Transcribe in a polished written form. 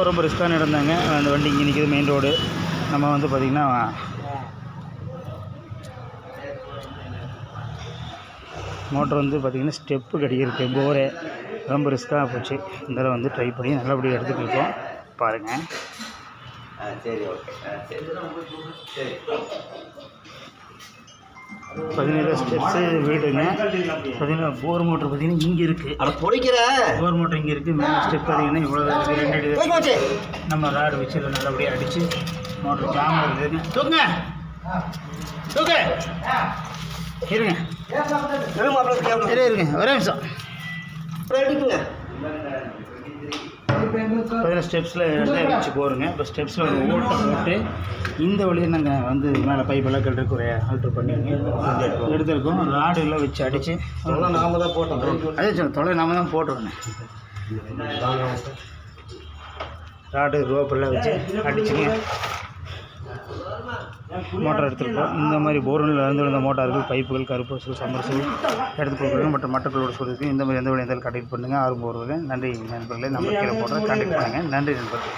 ரொம்ப ரிஸ்க்கான இடம் தாங்க. அந்த வண்டி இங்கே நிற்கிது, மெயின் ரோடு. நம்ம வந்து பார்த்திங்கன்னா மோட்டர் வந்து பார்த்திங்கன்னா ஸ்டெப்பு கிடைக்கிறதுக்கு போரே ரொம்ப ரிஸ்க்காக போச்சு. இந்த தடவை வந்து ட்ரை பண்ணி நல்லபடியாக எடுத்துகிட்டு இருக்கோம். பாருங்கள். சரி, ஓகே. சரி, 17 ஸ்டெப்ஸு வீடுங்க. பார்த்தீங்கன்னா போர் மோட்ரு பார்த்தீங்கன்னா இங்கே இருக்குது. அதை பிடிக்கிற போர் மோட்ரு இங்கே இருக்குது. மேலே ஸ்டெப் பார்த்தீங்கன்னா இவ்வளோ இருக்குது. 2 அடி நம்ம ராடு வச்சு நல்லபடியாக அடித்து மோட்ரு ஜாம் இருக்குதுங்க. தூக்குங்க, தூக்கு, இருங்க இருங்க, ஒரே நிமிஷம். பார்த்தீங்கன்னா ஸ்டெப்ஸில் வச்சு போருங்க. இப்போ ஸ்டெப்ஸில் ஒரு ஓட்டை போட்டு இந்த வழியை நாங்கள் வந்து மேலே பைப்பெல்லாம் கட்டுறதுக்கு ஒரு ஆல்ட்ரு பண்ணி எடுத்துருக்கோம். ராடு எல்லாம் வச்சு அடித்து நாம தான் போட்டோம். அதே சொல்ல தொலை நாம தான் போட்டுருவேன். ராடு ரோப்பெல்லாம் வச்சு அடிச்சுங்க மோட்டார் எடுத்துருக்கோம். இந்த மாதிரி போர்வெல்லில் இருந்து விழுந்த மோட்டார்கள், பைப்புகள், கருப்பு சம்மர்சல் எடுத்து கொடுக்குறோம். மற்றும் மற்றவர்களோட சொல்லியிருக்கு. இந்த மாதிரி எந்த வழி இருந்தாலும் கான்டாக்ட் பண்ணுங்கள். 6 போர்வெல். நன்றி நண்பர்களே. நம்ம கீழே போடுறேன், கான்டாக்ட் பண்ணுங்கள். நன்றி நண்பர்களே.